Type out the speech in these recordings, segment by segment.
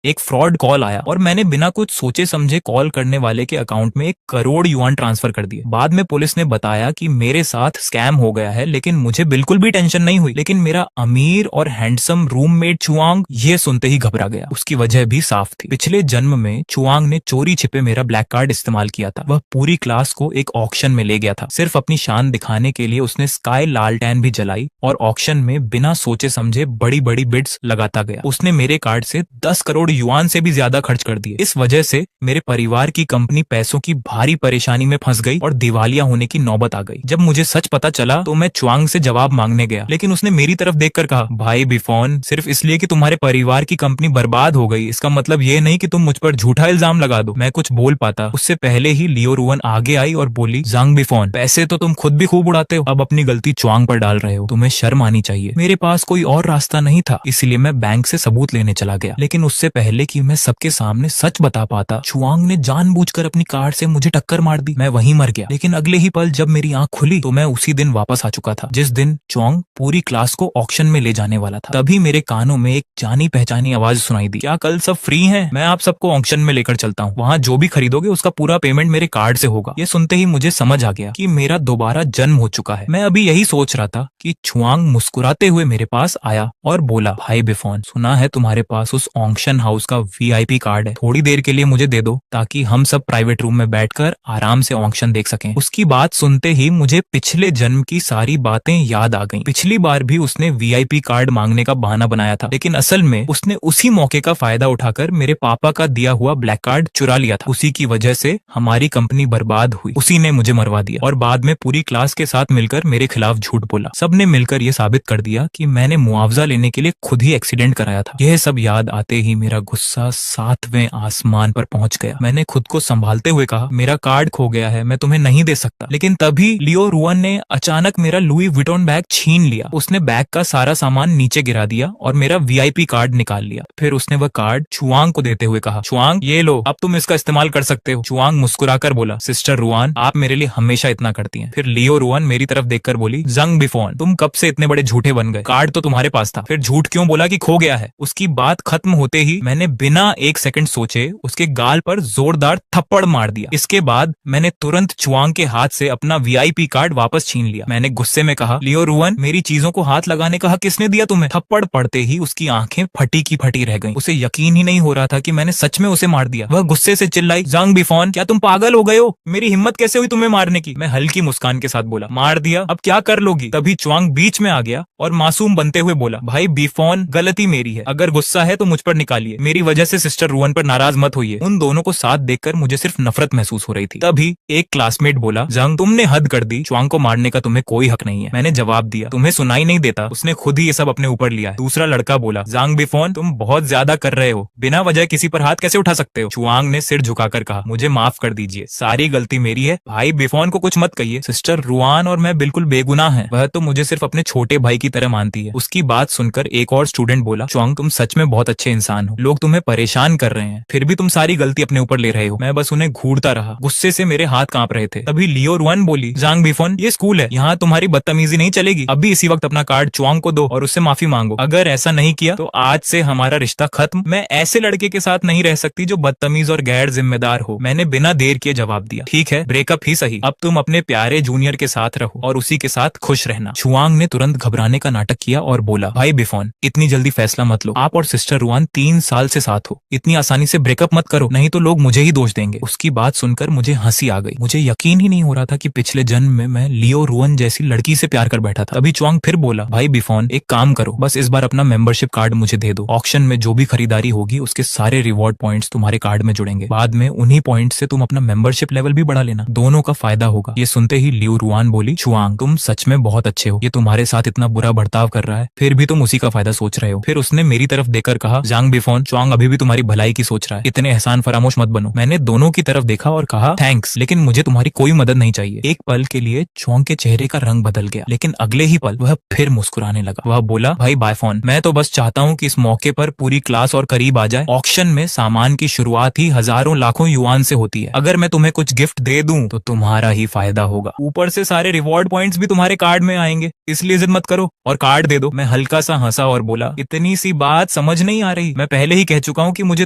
एक fraud call आया और मैंने बिना कुछ सोचे समझे कॉल करने वाले के अकाउंट में 1 करोड़ युआन ट्रांसफर कर दिए। बाद में पुलिस ने बताया कि मेरे साथ स्कैम हो गया है, लेकिन मुझे बिल्कुल भी टेंशन नहीं हुई। लेकिन मेरा अमीर और हैंडसम रूममेट चुआंग ये सुनते ही घबरा गया। उसकी वजह भी साफ थी। पिछले जन्म में चुआंग ने चोरी छिपे मेरा ब्लैक कार्ड इस्तेमाल किया था। वह पूरी क्लास को एक ऑक्शन में ले गया था। सिर्फ अपनी शान दिखाने के लिए उसने स्काई लालटेन भी जलाई और ऑक्शन में बिना सोचे समझे बड़ी बड़ी बिड्स लगाता गया। उसने मेरे कार्ड से 10 करोड़ युआन से भी ज्यादा खर्च कर दिए। इस वजह से मेरे परिवार की कंपनी पैसों की भारी परेशानी में फंस गई और दिवालिया होने की नौबत आ गई। जब मुझे सच पता चला तो मैं चुआंग से जवाब मांगने गया, लेकिन उसने मेरी तरफ देखकर कहा, भाई बिफोन, सिर्फ इसलिए कि तुम्हारे परिवार की कंपनी बर्बाद हो गई इसका मतलब ये नहीं कि तुम मुझ पर झूठा इल्जाम लगा दो। मैं कुछ बोल पाता उससे पहले ही लियो रुअन आगे आई और बोली, जांग बिफोन, पैसे तो तुम खुद भी खूब उड़ाते हो, अब अपनी गलती चुआंग पर डाल रहे हो, तुम्हें शर्म आनी चाहिए। मेरे पास कोई और रास्ता नहीं था, इसलिए मैं बैंक से सबूत लेने चला गया। लेकिन उससे पहले कि मैं सबके सामने सच बता पाता, चुआंग ने जानबूझकर अपनी कार से मुझे टक्कर मार दी। मैं वहीं मर गया। लेकिन अगले ही पल जब मेरी आंख खुली तो मैं उसी दिन वापस आ चुका था जिस दिन चुआंग पूरी क्लास को ऑक्शन में ले जाने वाला था। तभी मेरे कानों में एक जानी पहचानी आवाज सुनाई दी, क्या कल सब फ्री हैं? मैं आप सबको ऑक्शन में लेकर चलता हूँ, वहाँ जो भी खरीदोगे उसका पूरा पेमेंट मेरे कार्ड से होगा। ये सुनते ही मुझे समझ आ गया कि मेरा दोबारा जन्म हो चुका है। मैं अभी यही सोच रहा था कि चुआंग मुस्कुराते हुए मेरे पास आया और बोला, भाई बिफोन, सुना है तुम्हारे पास उस ऑक्शन हाउस का वीआईपी कार्ड है, थोड़ी देर के लिए मुझे दे दो ताकि हम सब प्राइवेट रूम में बैठकर आराम से ऑक्शन देख सकें। उसकी बात सुनते ही मुझे पिछले जन्म की सारी बातें याद आ गईं। पिछली बार भी उसने वीआईपी कार्ड मांगने का बहाना बनाया था, लेकिन असल में उसने उसी मौके का फायदा उठाकर मेरे पापा का दिया हुआ ब्लैक कार्ड चुरा लिया था। उसी की वजह से हमारी कंपनी बर्बाद हुई। उसी ने मुझे मरवा दिया और बाद में पूरी क्लास के साथ मिलकर मेरे खिलाफ झूठ बोला। सबने मिलकर यह साबित कर दिया कि मैंने मुआवजा लेने के लिए खुद ही एक्सीडेंट कराया था। यह सब याद आते ही मेरा गुस्सा 7वें आसमान पर पहुंच गया। मैंने खुद को संभालते हुए कहा, मेरा कार्ड खो गया है, मैं तुम्हें नहीं दे सकता। लेकिन तभी लियो रुअन ने अचानक मेरा लुई विटॉन बैग छीन लिया। उसने बैग का सारा सामान नीचे गिरा दिया और मेरा वीआईपी कार्ड निकाल लिया। फिर उसने वह कार्ड चुआंग को देते हुए कहा, चुआंग ये लो, अब तुम इसका इस्तेमाल कर सकते हो। चुआंग मुस्कुराकर बोला, सिस्टर रुआन, आप मेरे लिए हमेशा इतना करती हैं। फिर लियो रुअन मेरी तरफ देखकर बोली, जंग बिफोन, तुम कब से इतने बड़े झूठे बन गए? कार्ड तो तुम्हारे पास था, फिर झूठ क्यों बोला कि खो गया है? उसकी बात खत्म होते ही मैंने बिना 1 सेकंड सोचे उसके गाल पर जोरदार थप्पड़ मार दिया। इसके बाद मैंने तुरंत चुआंग के हाथ से अपना वीआईपी कार्ड वापस छीन लिया। मैंने गुस्से में कहा, लियो रुअन, मेरी चीजों को हाथ लगाने का हक किसने दिया तुम्हें? थप्पड़ पड़ते ही उसकी आंखें फटी की फटी रह गईं। उसे यकीन ही नहीं हो रहा था कि मैंने सच में उसे मार दिया। वह गुस्से से चिल्लाई, जांग बिफोन, क्या तुम पागल हो गए हो? मेरी हिम्मत कैसे हुई तुम्हें मारने की? मैं हल्की मुस्कान के साथ बोला, मार दिया, अब क्या कर लोगी? तभी चुआंग बीच में आ गया और मासूम बनते हुए बोला, भाई बिफोन, गलती मेरी है, अगर गुस्सा है तो मुझ पर निकालिए, मेरी वजह से सिस्टर रुअन पर नाराज मत होइए। उन दोनों को साथ देखकर मुझे सिर्फ नफरत महसूस हो रही थी। तभी एक क्लासमेट बोला, जंग, तुमने हद कर दी, चुआंग को मारने का तुम्हें कोई हक नहीं है। मैंने जवाब दिया, तुम्हें सुनाई नहीं देता, उसने खुद ही ये सब अपने ऊपर लिया है। दूसरा लड़का बोला, जांग बिफोन, तुम बहुत ज्यादा कर रहे हो, बिना वजह किसी पर हाथ कैसे उठा सकते हो? चुआंग ने सिर झुकाकर कहा, मुझे माफ कर दीजिए, सारी गलती मेरी है, भाई बिफोन को कुछ मत कहिए, सिस्टर रुआन और मैं बिल्कुल बेगुनाह हैं, वह तो मुझे सिर्फ अपने छोटे भाई की तरह मानती है। उसकी बात सुनकर एक और स्टूडेंट बोला, चुआंग, तुम सच में बहुत अच्छे इंसान हो, लोग तुम्हें परेशान कर रहे हैं, फिर भी तुम सारी गलती अपने ऊपर ले रहे हो। मैं बस उन्हें घूरता रहा, गुस्से से मेरे हाथ कांप रहे थे। तभी लियो रुअन बोली, जांग बिफोन, ये स्कूल है, यहाँ तुम्हारी बदतमीजी नहीं चलेगी, अभी इसी वक्त अपना कार्ड चुआंग को दो और उससे माफी मांगो। अगर ऐसा नहीं किया तो आज से हमारा रिश्ता खत्म। मैं ऐसे लड़के के साथ नहीं रह सकती जो बदतमीज और गैर जिम्मेदार हो। मैंने बिना देर किए जवाब दिया, ठीक है, ब्रेकअप ही सही, अब तुम अपने प्यारे जूनियर के साथ रहो और उसी के साथ खुश रहना। चुआंग ने तुरंत घबराने का नाटक किया और बोला, भाई बिफोन, इतनी जल्दी फैसला मत लो, आप और सिस्टर रुआन 3 साल से साथ हो, इतनी आसानी से ब्रेकअप मत करो, नहीं तो लोग मुझे ही दोष देंगे। उसकी बात सुनकर मुझे हंसी आ गई। मुझे यकीन ही नहीं हो रहा था कि पिछले जन्म में मैं लियो रुअन जैसी लड़की से प्यार कर बैठा था। अभी चुआंग फिर बोला, भाई बिफोन, एक काम करो, बस इस बार अपना मेंबरशिप कार्ड मुझे दे दो, ऑक्शन में जो भी खरीदारी होगी उसके सारे रिवॉर्ड पॉइंट्स तुम्हारे कार्ड में जुड़ेंगे, बाद में उन्हीं पॉइंट से तुम अपना मेंबरशिप लेवल भी बढ़ा लेना, दोनों का फायदा होगा। ये सुनते ही लियो रुआन बोली, चुआंग, तुम सच में बहुत अच्छे हो, ये तुम्हारे साथ इतना बुरा बर्ताव कर रहा है, फिर भी तुम उसी का फायदा सोच रहे हो। फिर उसने मेरी तरफ देखकर कहा, जांग बिफोन, चुआंग अभी भी तुम्हारी भलाई की सोच रहा है, इतने एहसान फरामोश मत बनो। मैंने दोनों की तरफ देखा और कहा, थैंक्स, लेकिन मुझे तुम्हारी कोई मदद नहीं चाहिए। एक पल के लिए चुआंग के चेहरे का रंग बदल गया, लेकिन अगले ही पल वह फिर मुस्कुराने लगा। वह बोला, भाई बायफोन, मैं तो बस चाहता हूँ कि इस मौके पर पूरी क्लास और करीब आ जाए। ऑक्शन में सामान की शुरुआत ही हजारों लाखों युआन से होती है, अगर मैं तुम्हें कुछ गिफ्ट दे दूं तो तुम्हारा ही फायदा होगा, ऊपर से सारे रिवॉर्ड पॉइंट्स भी तुम्हारे कार्ड में आएंगे, इसलिए जिद मत करो और कार्ड दे दो। मैं हल्का सा हंसा और बोला, इतनी सी बात समझ नहीं आ रही, मैं पहले पहले ही कह चुका हूँ कि मुझे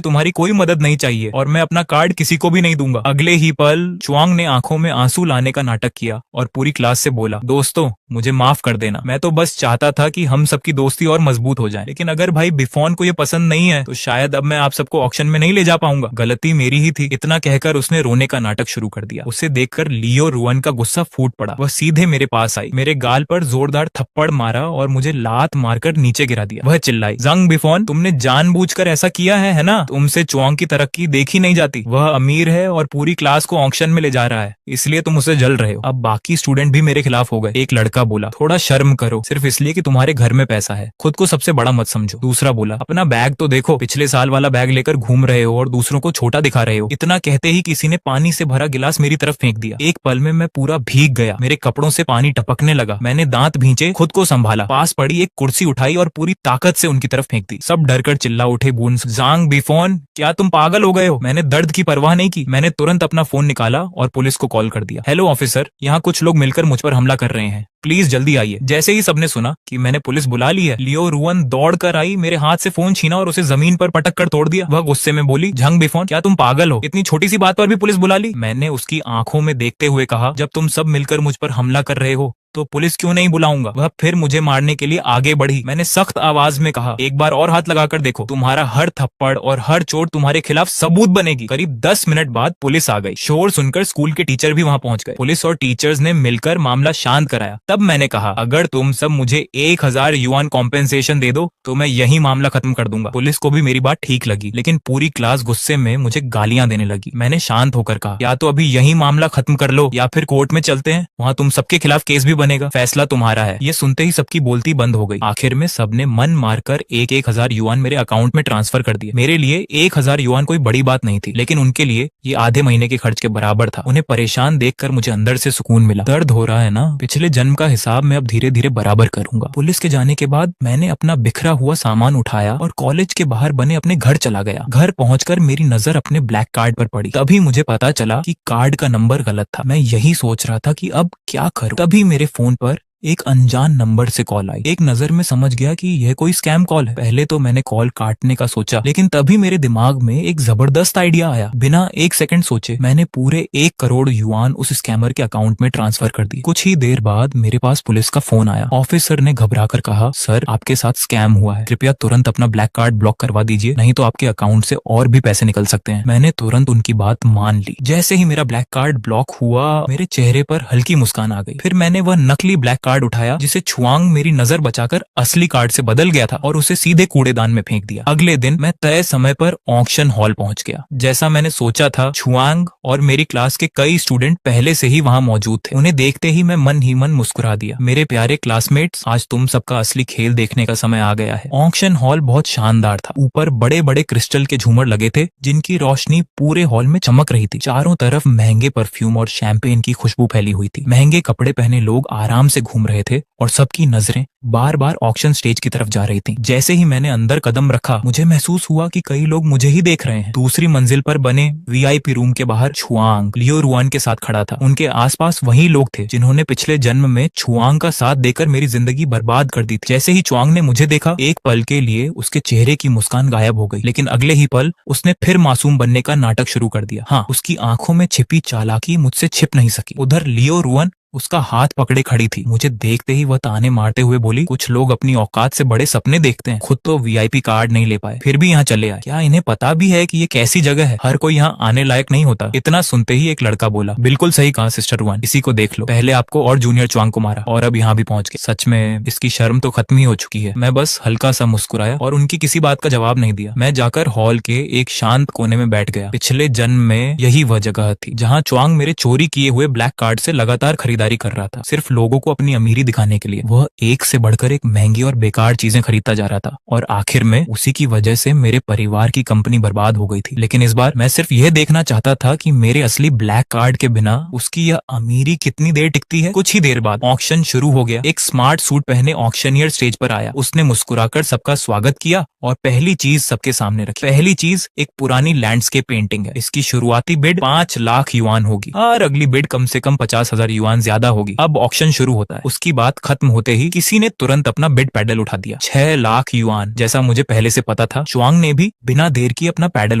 तुम्हारी कोई मदद नहीं चाहिए और मैं अपना कार्ड किसी को भी नहीं दूंगा। अगले ही पल चुआंग ने आंखों में आंसू लाने का नाटक किया और पूरी क्लास से बोला, दोस्तों मुझे माफ कर देना, मैं तो बस चाहता था कि हम सबकी दोस्ती और मजबूत हो जाए, लेकिन अगर भाई बिफोन को ये पसंद नहीं है तो शायद अब मैं आप सबको ऑक्शन में नहीं ले जा पाऊंगा। गलती मेरी ही थी। इतना कहकर उसने रोने का नाटक शुरू कर दिया। उसे देखकर लियो रुअन का गुस्सा फूट पड़ा। वह सीधे मेरे पास आई, मेरे गाल पर जोरदार थप्पड़ मारा और मुझे लात मारकर नीचे गिरा दिया। वह चिल्लाई, जंग बिफोन, तुमने जानबूझकर ऐसा किया है ना? तुमसे चुआंग की तरक्की देखी नहीं जाती। वह अमीर है और पूरी क्लास को ऑक्शन में ले जा रहा है, इसलिए तुम उसे जल रहे हो। अब बाकी स्टूडेंट भी मेरे खिलाफ हो गए। एक लड़का बोला, थोड़ा शर्म करो, सिर्फ इसलिए कि तुम्हारे घर में पैसा है, खुद को सबसे बड़ा मत समझो। दूसरा बोला, अपना बैग तो देखो, पिछले साल वाला बैग लेकर घूम रहे हो और दूसरों को छोटा दिखा रहे हो। इतना कहते ही किसी ने पानी से भरा गिलास मेरी तरफ फेंक दिया। एक पल में मैं पूरा भीग गया, मेरे कपड़ों से पानी टपकने लगा। मैंने दांत भींचे, खुद को संभाला, पास पड़ी एक कुर्सी उठाई और पूरी ताकत से उनकी तरफ फेंक दी। सब डरकर चिल्ला उठे, बून, जांग बिफोन, क्या तुम पागल हो गए हो? मैंने दर्द की परवाह नहीं की। मैंने तुरंत अपना फोन निकाला और पुलिस को कॉल कर दिया। हेलो ऑफिसर, यहाँ कुछ लोग मिलकर मुझ पर हमला कर रहे हैं, प्लीज जल्दी आइए। जैसे ही सबने सुना कि मैंने पुलिस बुला ली है, लियो रुअन दौड़ कर आई, मेरे हाथ से फोन छीना और उसे जमीन पर पटक कर तोड़ दिया। वह गुस्से में बोली, झंग बिफोन, क्या तुम पागल हो? इतनी छोटी सी बात पर भी पुलिस बुला ली? मैंने उसकी आंखों में देखते हुए कहा, जब तुम सब मिलकर मुझ पर हमला कर रहे हो तो पुलिस क्यों नहीं बुलाऊंगा? वह फिर मुझे मारने के लिए आगे बढ़ी। मैंने सख्त आवाज में कहा, एक बार और हाथ लगाकर देखो, तुम्हारा हर थप्पड़ और हर चोट तुम्हारे खिलाफ सबूत बनेगी। करीब 10 मिनट बाद पुलिस आ गई। शोर सुनकर स्कूल के टीचर भी वहां पहुंच गए। पुलिस और टीचर्स ने मिलकर मामला शांत कराया। तब मैंने कहा, अगर तुम सब मुझे 1000 युआन कॉम्पेंसेशन दे दो तो मैं यही मामला खत्म कर दूंगा। पुलिस को भी मेरी बात ठीक लगी, लेकिन पूरी क्लास गुस्से में मुझे गालियां देने लगी। मैंने शांत होकर कहा, या तो अभी यही मामला खत्म कर लो या फिर कोर्ट में चलते हैं, वहां तुम सबके खिलाफ केस भी बनेगा, फैसला तुम्हारा है। ये सुनते ही सबकी बोलती बंद हो गई। आखिर में सबने मन मारकर 1000 युआन मेरे अकाउंट में ट्रांसफर कर दिए। मेरे लिए 1000 युआन कोई बड़ी बात नहीं थी, लेकिन उनके लिए ये आधे महीने के खर्च के बराबर था। उन्हें परेशान देखकर मुझे अंदर से सुकून मिला। दर्द हो रहा है ना? पिछले जन्म का हिसाब मैं अब धीरे धीरे बराबर करूंगा। पुलिस के जाने के बाद मैंने अपना बिखरा हुआ सामान उठाया और कॉलेज के बाहर बने अपने घर चला गया। घर पहुंचकर मेरी नजर अपने ब्लैक कार्ड पर पड़ी। तभी मुझे पता चला कि कार्ड का नंबर गलत था। मैं यही सोच रहा था कि अब क्या करूं। तभी मेरे फोन पर एक अनजान नंबर से कॉल आई। एक नजर में समझ गया कि यह कोई स्कैम कॉल है। पहले तो मैंने कॉल काटने का सोचा, लेकिन तभी मेरे दिमाग में एक जबरदस्त आइडिया आया। बिना एक सेकंड सोचे मैंने पूरे 1 करोड़ युआन उस स्कैमर के अकाउंट में ट्रांसफर कर दी। कुछ ही देर बाद मेरे पास पुलिस का फोन आया। ऑफिसर ने घबराकर कहा, सर आपके साथ स्कैम हुआ है, कृपया तुरंत अपना ब्लैक कार्ड ब्लॉक करवा दीजिए, नहीं तो आपके अकाउंट से और भी पैसे निकल सकते हैं। मैंने तुरंत उनकी बात मान ली। जैसे ही मेरा ब्लैक कार्ड ब्लॉक हुआ, मेरे चेहरे पर हल्की मुस्कान आ गई। फिर मैंने वह नकली ब्लैक कार्ड उठाया जिसे चुआंग मेरी नजर बचाकर असली कार्ड से बदल गया था और उसे सीधे कूड़ेदान में फेंक दिया। अगले दिन मैं तय समय पर ऑक्शन हॉल पहुंच गया। जैसा मैंने सोचा था, चुआंग और मेरी क्लास के कई स्टूडेंट पहले से ही वहां मौजूद थे। उन्हें देखते ही मैं मन ही मन मुस्कुरा दिया। मेरे प्यारे क्लासमेट्स, आज तुम सबका असली खेल देखने का समय आ गया है। ऑक्शन हॉल बहुत शानदार था। ऊपर बड़े बड़े क्रिस्टल के झूमर लगे थे जिनकी रोशनी पूरे हॉल में चमक रही थी। चारों तरफ महंगे परफ्यूम और शैंपेन की खुशबू फैली हुई थी। महंगे कपड़े पहने लोग आराम से घूम रहे थे और सबकी नजरें बार बार ऑक्शन स्टेज की तरफ जा रही थी। जैसे ही मैंने अंदर कदम रखा, मुझे महसूस हुआ कि कई लोग मुझे ही देख रहे हैं। दूसरी मंजिल पर बने वीआईपी रूम के बाहर चुआंग लियो रुआन के साथ खड़ा था। उनके आसपास वही लोग थे जिन्होंने पिछले जन्म में चुआंग का साथ देकर मेरी जिंदगी बर्बाद कर दी थी। जैसे ही चुआंग ने मुझे देखा, एक पल के लिए उसके चेहरे की मुस्कान गायब हो गई, लेकिन अगले ही पल उसने फिर मासूम बनने का नाटक शुरू कर दिया। हाँ, उसकी आंखों में छिपी चालाकी मुझसे छिप नहीं सकी। उधर लियो रुआन उसका हाथ पकड़े खड़ी थी। मुझे देखते ही वह ताने मारते हुए बोली, कुछ लोग अपनी औकात से बड़े सपने देखते हैं, खुद तो वीआईपी कार्ड नहीं ले पाए, फिर भी यहाँ चले आए। क्या इन्हें पता भी है कि ये कैसी जगह है? हर कोई यहाँ आने लायक नहीं होता। इतना सुनते ही एक लड़का बोला, बिल्कुल सही कहा सिस्टर रुआन, इसी को देख लो, पहले आपको और जूनियर चुआंग को मारा और अब यहाँ भी पहुंच गए। सच में इसकी शर्म तो खत्म ही हो चुकी है। मैं बस हल्का सा मुस्कुराया और उनकी किसी बात का जवाब नहीं दिया। मैं जाकर हॉल के एक शांत कोने में बैठ गया। पिछले जन्म में यही वह जगह थी जहाँ चुआंग मेरे चोरी किए हुए ब्लैक कार्ड से लगातार खरीदारी कर रहा था, सिर्फ लोगों को अपनी अमीरी दिखाने के लिए। वह एक से बढ़कर एक महंगी और बेकार चीजें खरीदता जा रहा था और आखिर में उसी की वजह से मेरे परिवार की कंपनी बर्बाद हो गई थी। लेकिन इस बार मैं सिर्फ यह देखना चाहता था कि मेरे असली ब्लैक कार्ड के बिना उसकी यह अमीरी कितनी देर टिकती है। कुछ ही देर बाद ऑक्शन शुरू हो गया। एक स्मार्ट सूट पहने ऑक्शनियर स्टेज पर आया। उसने मुस्कुराकर सबका स्वागत किया और पहली चीज सबके सामने रखी। पहली चीज एक पुरानी लैंडस्केप पेंटिंग है। इसकी शुरुआती बिड 5 लाख युआन होगी और अगली बिड कम से कम 50,000 युआन ज्यादा होगी। अब ऑक्शन शुरू होता है। उसकी बात खत्म होते ही किसी ने तुरंत अपना बिड पैडल उठा दिया। 6 लाख युआन। जैसा मुझे पहले से पता था, च्वांग ने भी बिना देर किए अपना पैडल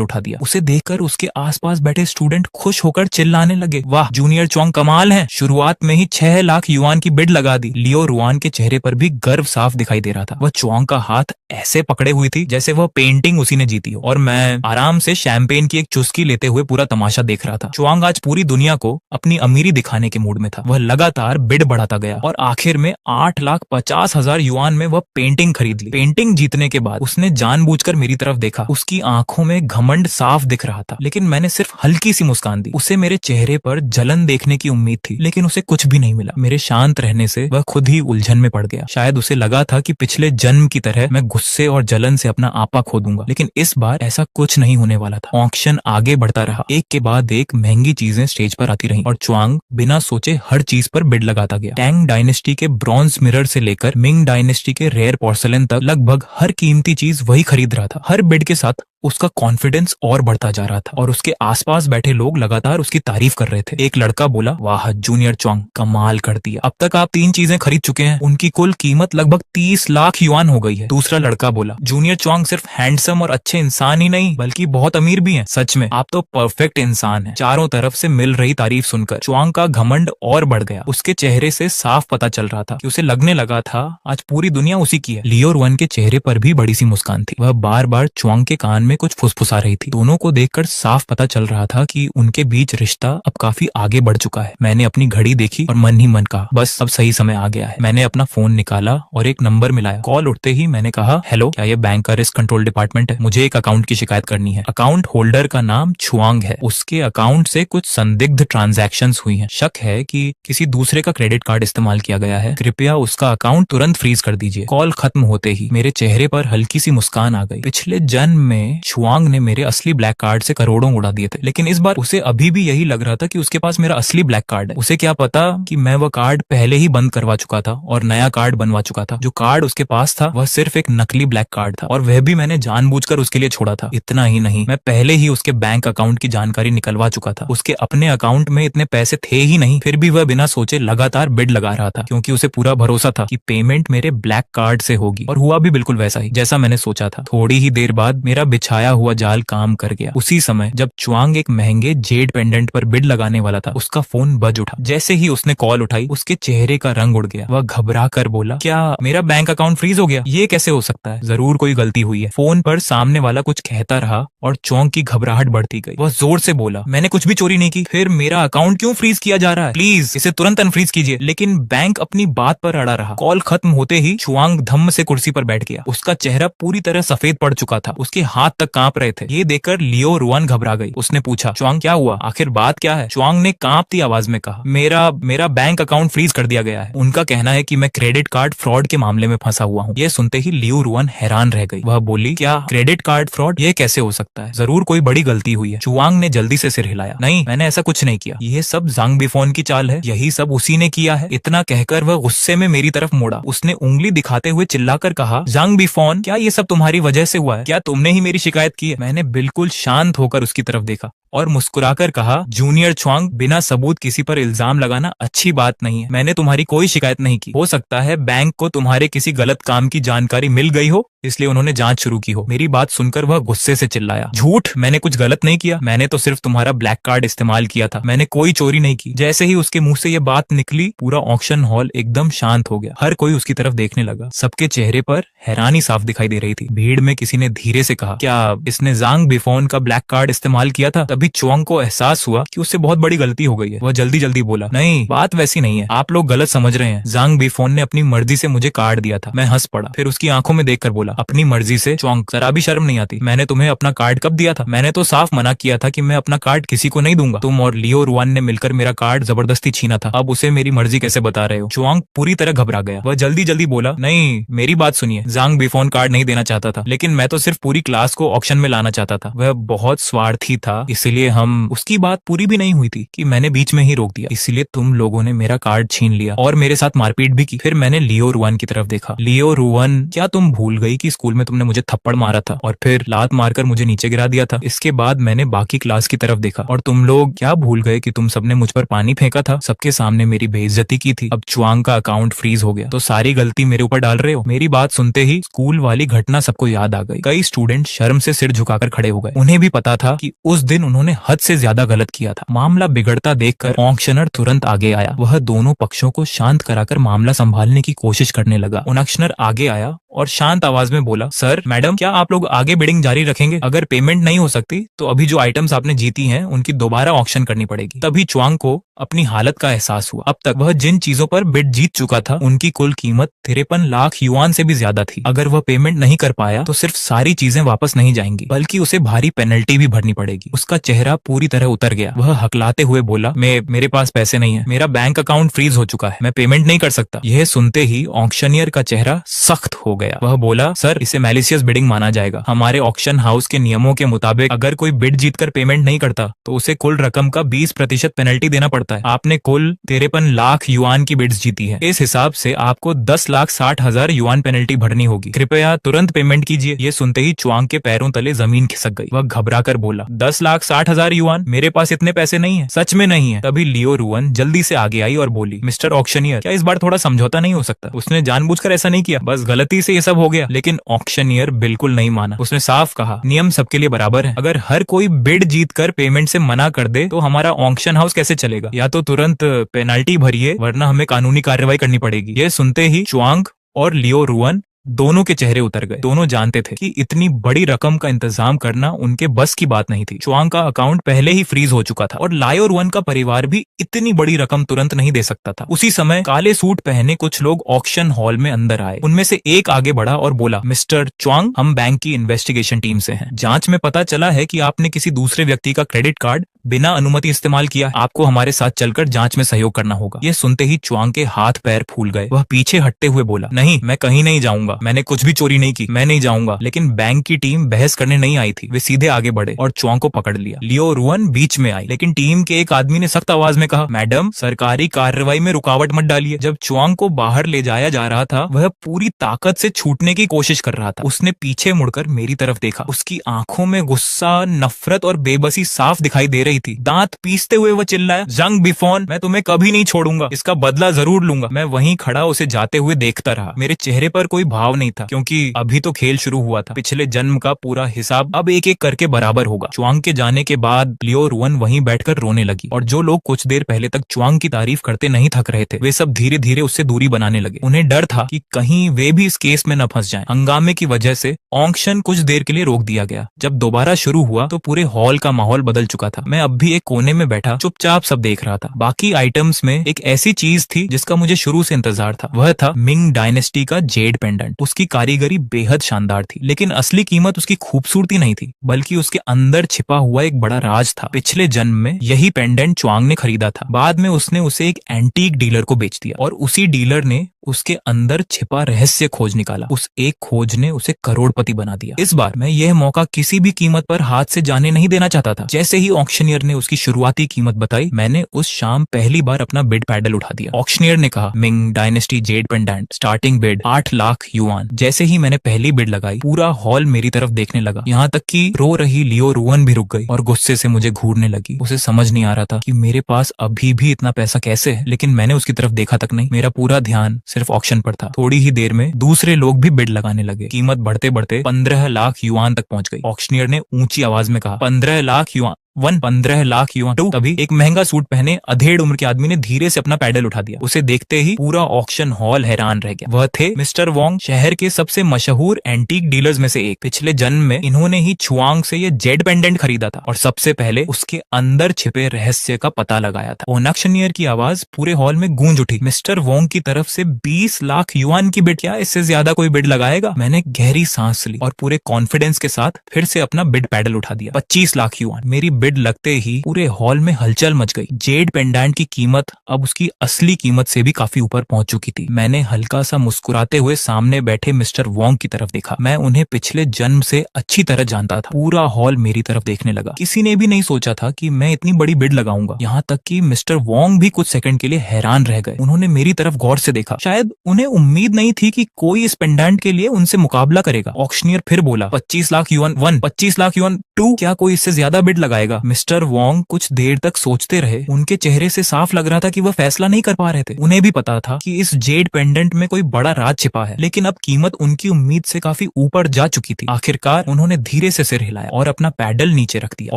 उठा दिया। उसे देखकर उसके आसपास बैठे स्टूडेंट खुश होकर चिल्लाने लगे, वाह जूनियर च्वांग कमाल है, शुरुआत में ही 6 लाख युआन की बिड लगा दी। लियो रुआन के चेहरे पर भी गर्व साफ दिखाई दे रहा था। वह च्वांग का हाथ ऐसे पकड़े हुई थी जैसे वह पेंटिंग उसी ने जीती हो, और मैं आराम से शैंपेन की एक चुस्की लेते हुए पूरा तमाशा देख रहा था। च्वांग आज पूरी दुनिया को अपनी अमीरी दिखाने के मूड में था। वह लगातार बिड बढ़ाता गया और आखिर में 8,50,000 युआन में वह पेंटिंग खरीद ली। पेंटिंग जीतने के बाद उसने जानबूझकर मेरी तरफ देखा। उसकी आंखों में घमंड साफ दिख रहा था, लेकिन मैंने सिर्फ हल्की सी मुस्कान दी। उसे मेरे चेहरे पर जलन देखने की उम्मीद थी, लेकिन उसे कुछ भी नहीं मिला। मेरे शांत रहने से वह खुद ही उलझन में पड़ गया। शायद उसे लगा था कि पिछले जन्म की तरह मैं गुस्से और जलन से अपना आपा खो दूंगा, लेकिन इस बार ऐसा कुछ नहीं होने वाला था। ऑक्शन आगे बढ़ता रहा। एक के बाद एक महंगी चीजें स्टेज पर आती रहीं और च्वांग बिना सोचे हर चीज पर बिड लगाता गया। टैंग डायनेस्टी के ब्रॉन्ज मिरर से लेकर मिंग डायनेस्टी के रेयर पोर्सलेन तक लगभग हर कीमती चीज वही खरीद रहा था। हर बिड के साथ उसका कॉन्फिडेंस और बढ़ता जा रहा था और उसके आसपास बैठे लोग लगातार उसकी तारीफ कर रहे थे। एक लड़का बोला, वाह जूनियर च्वांग कमाल कर दिया, अब तक आप 3 चीजें खरीद चुके हैं, उनकी कुल कीमत लगभग 30 लाख युआन हो गई है। दूसरा लड़का बोला, जूनियर च्वांग सिर्फ हैंडसम और अच्छे इंसान ही नहीं बल्कि बहुत अमीर भी हैं। सच में आप तो परफेक्ट इंसान हैं। चारों तरफ से मिल रही तारीफ सुनकर च्वांग का घमंड और बढ़ गया। उसके चेहरे से साफ पता चल रहा था कि उसे लगने लगा था आज पूरी दुनिया उसी की है। लियो रुआन के चेहरे पर भी बड़ी सी मुस्कान थी। वह बार बार च्वांग के कान में कुछ फुसफुसा रही थी। दोनों को देखकर साफ पता चल रहा था कि उनके बीच रिश्ता अब काफी आगे बढ़ चुका है। मैंने अपनी घड़ी देखी और मन ही मन कहा, बस अब सही समय आ गया है। मैंने अपना फोन निकाला और एक नंबर मिलाया। कॉल उठते ही मैंने कहा, हेलो, क्या ये बैंक का रिस्क कंट्रोल डिपार्टमेंट है? मुझे एक अकाउंट की शिकायत करनी है। अकाउंट होल्डर का नाम च्वांग है। उसके अकाउंट से कुछ संदिग्ध ट्रांजैक्शंस हुई हैं। शक है कि किसी दूसरे का क्रेडिट कार्ड इस्तेमाल किया गया है। कृपया उसका अकाउंट तुरंत फ्रीज कर दीजिए। कॉल खत्म होते ही मेरे चेहरे पर हल्की सी मुस्कान आ गई। पिछले जन्म में च्वांग ने मेरे असली ब्लैक कार्ड से करोड़ों उड़ा दिए थे, लेकिन इस बार उसे अभी भी यही लग रहा था कि उसके पास मेरा असली ब्लैक कार्ड है। उसे क्या पता कि मैं वह कार्ड पहले ही बंद करवा चुका था और नया कार्ड बनवा चुका था। जो कार्ड उसके पास था वह सिर्फ एक नकली ब्लैक कार्ड था और वह भी मैंने जानबूझकर उसके लिए छोड़ा था। इतना ही नहीं, मैं पहले ही उसके बैंक अकाउंट की जानकारी निकलवा चुका था। उसके अपने अकाउंट में इतने पैसे थे ही नहीं, फिर भी वह बिना सोचे लगातार बिड लगा रहा था, क्योंकि उसे पूरा भरोसा था कि पेमेंट मेरे ब्लैक कार्ड से होगी। और हुआ भी बिल्कुल वैसा ही जैसा मैंने सोचा था। थोड़ी ही देर बाद मेरा बिछाया हुआ जाल काम कर गया। उसी समय जब च्वांग एक महंगे जेड पेंडेंट पर बिड लगाने वाला था, उसका फोन बज उठा। जैसे ही उसने कॉल उठाई, उसके चेहरे का रंग उड़ गया। वह घबरा कर बोला, क्या मेरा बैंक अकाउंट फ्रीज हो गया? ये कैसे हो सकता है? जरूर कोई गलती हुई है। फोन पर सामने वाला कुछ कहता रहा और च्वांग की घबराहट बढ़ती गई। वह जोर से बोला, मैंने कुछ भी चोरी नहीं की। फिर मेरा अकाउंट क्यों फ्रीज किया जा रहा है? प्लीज इसे तुरंत अनफ्रीज कीजिए। लेकिन बैंक अपनी बात पर अड़ा रहा। कॉल खत्म होते ही च्वांग धम्म से कुर्सी पर बैठ गया। उसका चेहरा पूरी तरह सफेद पड़ चुका था। उसके हाथ तक कांप रहे थे। ये देखकर लियो रुआन घबरा गई। उसने पूछा, च्वांग क्या हुआ? आखिर बात क्या है? च्वांग ने कांपती आवाज में कहा, मेरा बैंक अकाउंट फ्रीज कर दिया गया है। उनका कहना है कि मैं क्रेडिट कार्ड फ्रॉड के मामले में फंसा हुआ हूँ। ये सुनते ही लियो रुआन हैरान रह गई। वह बोली, क्या क्रेडिट कार्ड फ्रॉड? ये कैसे हो सकता है? जरूर कोई बड़ी गलती हुई है। च्वांग ने जल्दी से सिर हिलाया, नहीं, मैंने ऐसा कुछ नहीं किया। ये सब जांग बिफोन की चाल है। यही सब उसी ने किया है। इतना कहकर वह गुस्से में मेरी तरफ मुड़ा। उसने उंगली दिखाते हुए चिल्लाकर कहा, जांग बिफोन, क्या ये सब तुम्हारी वजह से हुआ है? क्या तुमने ही मेरी शिकायत की है? मैंने बिल्कुल शांत होकर उसकी तरफ देखा और मुस्कुराकर कहा, जूनियर च्वांग, बिना सबूत किसी पर इल्जाम लगाना अच्छी बात नहीं है। मैंने तुम्हारी कोई शिकायत नहीं की। हो सकता है बैंक को तुम्हारे किसी गलत काम की जानकारी मिल गई हो, इसलिए उन्होंने जांच शुरू की हो। मेरी बात सुनकर वह गुस्से से चिल्लाया, झूठ, मैंने कुछ गलत नहीं किया। मैंने तो सिर्फ तुम्हारा ब्लैक कार्ड इस्तेमाल किया था। मैंने कोई चोरी नहीं की। जैसे ही उसके मुंह से यह बात निकली, पूरा ऑक्शन हॉल एकदम शांत हो गया। हर कोई उसकी तरफ देखने लगा। सबके चेहरे पर हैरानी साफ दिखाई दे रही थी। भीड़ में किसी ने धीरे से कहा, क्या इसने जांग बिफोन का ब्लैक कार्ड इस्तेमाल किया था? तभी च्वांग को एहसास हुआ कि उससे बहुत बड़ी गलती हो गई है। वह जल्दी जल्दी बोला, नहीं, बात वैसी नहीं है, आप लोग गलत समझ रहे हैं। जांग बिफोन ने अपनी मर्जी से मुझे कार्ड दिया था। मैं हंस पड़ा। फिर उसकी आंखों में देखकर बोला, अपनी मर्जी से? च्वांग, जरा भी शर्म नहीं आती? मैंने तुम्हें अपना कार्ड कब दिया था? मैंने तो साफ मना किया था कि मैं अपना कार्ड किसी को नहीं दूंगा। तुम और लियो रुआन ने मिलकर मेरा कार्ड जबरदस्ती छीना था। अब उसे मेरी मर्जी कैसे बता रहे हो? च्वांग पूरी तरह घबरा गया। वह जल्दी जल्दी बोला, नहीं, मेरी बात सुनिए, जांग बिफोन कार्ड नहीं देना चाहता था, लेकिन मैं तो सिर्फ पूरी क्लास को ऑक्शन में लाना चाहता था। वह बहुत स्वार्थी था, इसलिए इसीलिए हम उसकी बात पूरी भी नहीं हुई थी कि मैंने बीच में ही रोक दिया। इसीलिए तुम लोगों ने मेरा कार्ड छीन लिया और मेरे साथ मारपीट भी की। फिर मैंने लियो रुआन की तरफ देखा। लियो रुआन, क्या तुम भूल गई कि स्कूल में तुमने मुझे थप्पड़ मारा था और फिर लात मारकर मुझे नीचे गिरा दिया था? इसके बाद मैंने बाकी क्लास की तरफ देखा और तुम लोग क्या भूल गए कि तुम सबने मुझ पर पानी फेंका था, सबके सामने मेरी बेइज्जती की थी। अब च्वांग का अकाउंट फ्रीज हो गया तो सारी गलती मेरे ऊपर डाल रहे हो। मेरी बात सुनते ही स्कूल वाली घटना सबको याद आ गई। कई स्टूडेंट शर्म से सिर झुकाकर खड़े हो गए। उन्हें भी पता था कि उस दिन उन्होंने हद से ज्यादा गलत किया था। मामला बिगड़ता देखकर ऑक्शनर तुरंत आगे आया। वह दोनों पक्षों को शांत कराकर मामला संभालने की कोशिश करने लगा। ऑक्शनर आगे आया और शांत आवाज में बोला, सर, मैडम, क्या आप लोग आगे बिडिंग जारी रखेंगे? अगर पेमेंट नहीं हो सकती तो अभी जो आइटम्स आपने जीती हैं उनकी दोबारा ऑक्शन करनी पड़ेगी। तभी च्वांग को अपनी हालत का एहसास हुआ। अब तक वह जिन चीजों पर बिड जीत चुका था उनकी कुल कीमत 53 लाख युआन से भी ज्यादा थी। अगर वह पेमेंट नहीं कर पाया तो सिर्फ सारी चीजें वापस नहीं जाएंगी बल्कि उसे भारी पेनल्टी भी भरनी पड़ेगी। उसका चेहरा पूरी तरह उतर गया। वह हकलाते हुए बोला, मेरे पास पैसे नहीं है, मेरा बैंक अकाउंट फ्रीज हो चुका है, मैं पेमेंट नहीं कर सकता। यह सुनते ही ऑक्शनियर का चेहरा सख्त हो गया। वह बोला, सर, इसे मैलिशियस बिडिंग माना जाएगा। हमारे ऑक्शन हाउस के नियमों के मुताबिक अगर कोई बिड जीतकर पेमेंट नहीं करता तो उसे कुल रकम का 20% पेनल्टी देना पड़ता है। आपने कुल 53 लाख युआन की बिड्स जीती है। इस हिसाब से आपको 10,60,000 युआन पेनल्टी भरनी होगी। कृपया तुरंत पेमेंट कीजिए। ये सुनते ही च्वांग के पैरों तले जमीन खिसक गई। वह घबराकर बोला, 10,60,000 युआन? मेरे पास इतने पैसे नहीं है, सच में नहीं है। तभी लियो रुआन जल्दी से आगे आई और बोली, मिस्टर ऑक्शनियर, क्या इस बार थोड़ा समझौता नहीं हो सकता? उसने जानबूझकर ऐसा नहीं किया, बस गलती से ये सब हो गया। लेकिन ऑक्शनियर बिल्कुल नहीं माना। उसने साफ कहा, नियम सबके लिए बराबर है। अगर हर कोई बिड जीतकर पेमेंट से मना कर दे तो हमारा ऑक्शन हाउस कैसे चलेगा? या तो तुरंत पेनल्टी भरिए वरना हमें कानूनी कार्रवाई करनी पड़ेगी। ये सुनते ही च्वांग और लियो रुआन दोनों के चेहरे उतर गए। दोनों जानते थे कि इतनी बड़ी रकम का इंतजाम करना उनके बस की बात नहीं थी। च्वांग का अकाउंट पहले ही फ्रीज हो चुका था और लायो रुआन का परिवार भी इतनी बड़ी रकम तुरंत नहीं दे सकता था। उसी समय काले सूट पहने कुछ लोग ऑक्शन हॉल में अंदर आए। उनमें से एक आगे बढ़ा और बोला, मिस्टर च्वांग, हम बैंक की इन्वेस्टिगेशन टीम से हैं। जांच में पता चला है कि आपने किसी दूसरे व्यक्ति का क्रेडिट कार्ड बिना अनुमति इस्तेमाल किया। आपको हमारे साथ चलकर जांच में सहयोग करना होगा। यह सुनते ही च्वांग के हाथ पैर फूल गए। वह पीछे हटते हुए बोला, नहीं, मैं कहीं नहीं जाऊंगा, मैंने कुछ भी चोरी नहीं की, मैं नहीं जाऊंगा। लेकिन बैंक की टीम बहस करने नहीं आई थी। वे सीधे आगे बढ़े और च्वांग को पकड़ लिया। लियो रुआन बीच में आई, लेकिन टीम के एक आदमी ने सख्त आवाज में कहा, मैडम, सरकारी कार्रवाई में रुकावट मत डालिए। जब च्वांग को बाहर ले जाया जा रहा था वह पूरी ताकत से छूटने की कोशिश कर रहा था। उसने पीछे मुड़कर मेरी तरफ देखा। उसकी आंखों में गुस्सा, नफरत और बेबसी साफ दिखाई दे रही थी। दांत पीसते हुए वह चिल्लाया, जंग बिफोन, मैं तुम्हें कभी नहीं छोड़ूंगा, इसका बदला जरूर लूंगा। मैं वहीं खड़ा उसे जाते हुए देखता रहा। मेरे चेहरे पर कोई भाव नहीं था क्योंकि अभी तो खेल शुरू हुआ था। पिछले जन्म का पूरा हिसाब अब एक एक करके बराबर होगा। च्वांग के जाने के बाद लियो रुआन वहीं बैठकर रोने लगी और जो लोग कुछ देर पहले तक च्वांग की तारीफ करते नहीं थक रहे थे वे सब धीरे धीरे उससे दूरी बनाने लगे। उन्हें डर था कि कहीं वे भी इस केस में न फंस जाएं। हंगामे की वजह से ऑक्शन कुछ देर के लिए रोक दिया गया। जब दोबारा शुरू हुआ तो पूरे हॉल का माहौल बदल चुका था। मैं अब भी एक कोने में बैठा चुपचाप सब देख रहा था। बाकी आइटम्स में एक ऐसी चीज थी जिसका मुझे शुरू से इंतजार था। वह था मिंग डायनेस्टी का जेड पेंडेंट। उसकी कारीगरी बेहद शानदार थी, लेकिन असली कीमत उसकी खूबसूरती नहीं थी बल्कि उसके अंदर छिपा हुआ एक बड़ा राज था। पिछले जन्म में यही पेंडेंट च्वांग ने खरीदा था। बाद में उसने उसे एक एंटीक डीलर को बेच दिया और उसी डीलर ने उसके अंदर छिपा रहस्य खोज निकाला। उस एक खोज ने उसे करोड़पति बना दिया। इस बार मैं यह मौका किसी भी कीमत पर हाथ से जाने नहीं देना चाहता था। जैसे ही ऑक्शनियर ने उसकी शुरुआती कीमत बताई मैंने उस शाम पहली बार अपना बिड पैडल उठा दिया। ऑक्शनियर ने कहा, Ming dynasty Z pendant, starting bid 8 lakh yuan. जैसे ही मैंने पहली बिड लगाई पूरा हॉल मेरी तरफ देखने लगा। यहाँ तक कि रो रही लियो रुआन भी रुक गई और गुस्से से मुझे घूरने लगी। उसे समझ नहीं आ रहा था कि मेरे पास अभी भी इतना पैसा कैसे है, लेकिन मैंने उसकी तरफ देखा तक नहीं। मेरा पूरा ध्यान सिर्फ ऑक्शन पर था। थोड़ी ही देर में दूसरे लोग भी बिड लगाने लगे। कीमत बढ़ते बढ़ते 15 लाख युआन तक पहुंच गई। ऑक्शनियर ने ऊंची आवाज में कहा, 15 लाख युआन 15 लाख युआन 2। तभी एक महंगा सूट पहने अधेड़ उम्र के आदमी ने धीरे से अपना पैडल उठा दिया। उसे देखते ही पूरा ऑक्शन हॉल हैरान रह गया। वह थे मिस्टर वोंग, शहर के सबसे मशहूर एंटीक डीलर्स में से एक। पिछले जन्म में इन्होंने ही च्वांग से ये जेड पेंडेंट खरीदा था और सबसे पहले उसके अंदर छिपे रहस्य का पता लगाया था। ऑक्शनियर की आवाज पूरे हॉल में गूंज उठी। मिस्टर वोंग की तरफ से 20 लाख युआन की बिड, क्या इससे ज्यादा कोई बिड लगाएगा? मैंने गहरी सांस ली और पूरे कॉन्फिडेंस के साथ फिर से अपना बिड पैडल उठा दिया। 25 लाख युआन। मेरी बिड लगते ही पूरे हॉल में हलचल मच गई। जेड पेंडेंट की कीमत अब उसकी असली कीमत से भी काफी ऊपर पहुंच चुकी थी। मैंने हल्का सा मुस्कुराते हुए सामने बैठे मिस्टर वोंग की तरफ देखा। मैं उन्हें पिछले जन्म से अच्छी तरह जानता था। पूरा हॉल मेरी तरफ देखने लगा। किसी ने भी नहीं सोचा था कि मैं इतनी बड़ी बिड लगाऊंगा। यहाँ तक कि मिस्टर वोंग भी कुछ सेकंड के लिए हैरान रह गए। उन्होंने मेरी तरफ गौर से देखा। शायद उन्हें उम्मीद नहीं थी कि कोई इस पेंडेंट के लिए उनसे मुकाबला करेगा। ऑक्शनियर फिर बोला, 25 लाख युआन 1, 25 लाख युआन 2, क्या कोई इससे ज्यादा बिड लगाएगा? मिस्टर वोंग कुछ देर तक सोचते रहे। उनके चेहरे से साफ लग रहा था कि वह फैसला नहीं कर पा रहे थे। उन्हें भी पता था कि इस जेड पेंडेंट में कोई बड़ा राज छिपा है, लेकिन अब कीमत उनकी उम्मीद से काफी ऊपर जा चुकी थी। आखिरकार उन्होंने धीरे से सिर हिलाया और अपना पैडल नीचे रख दिया।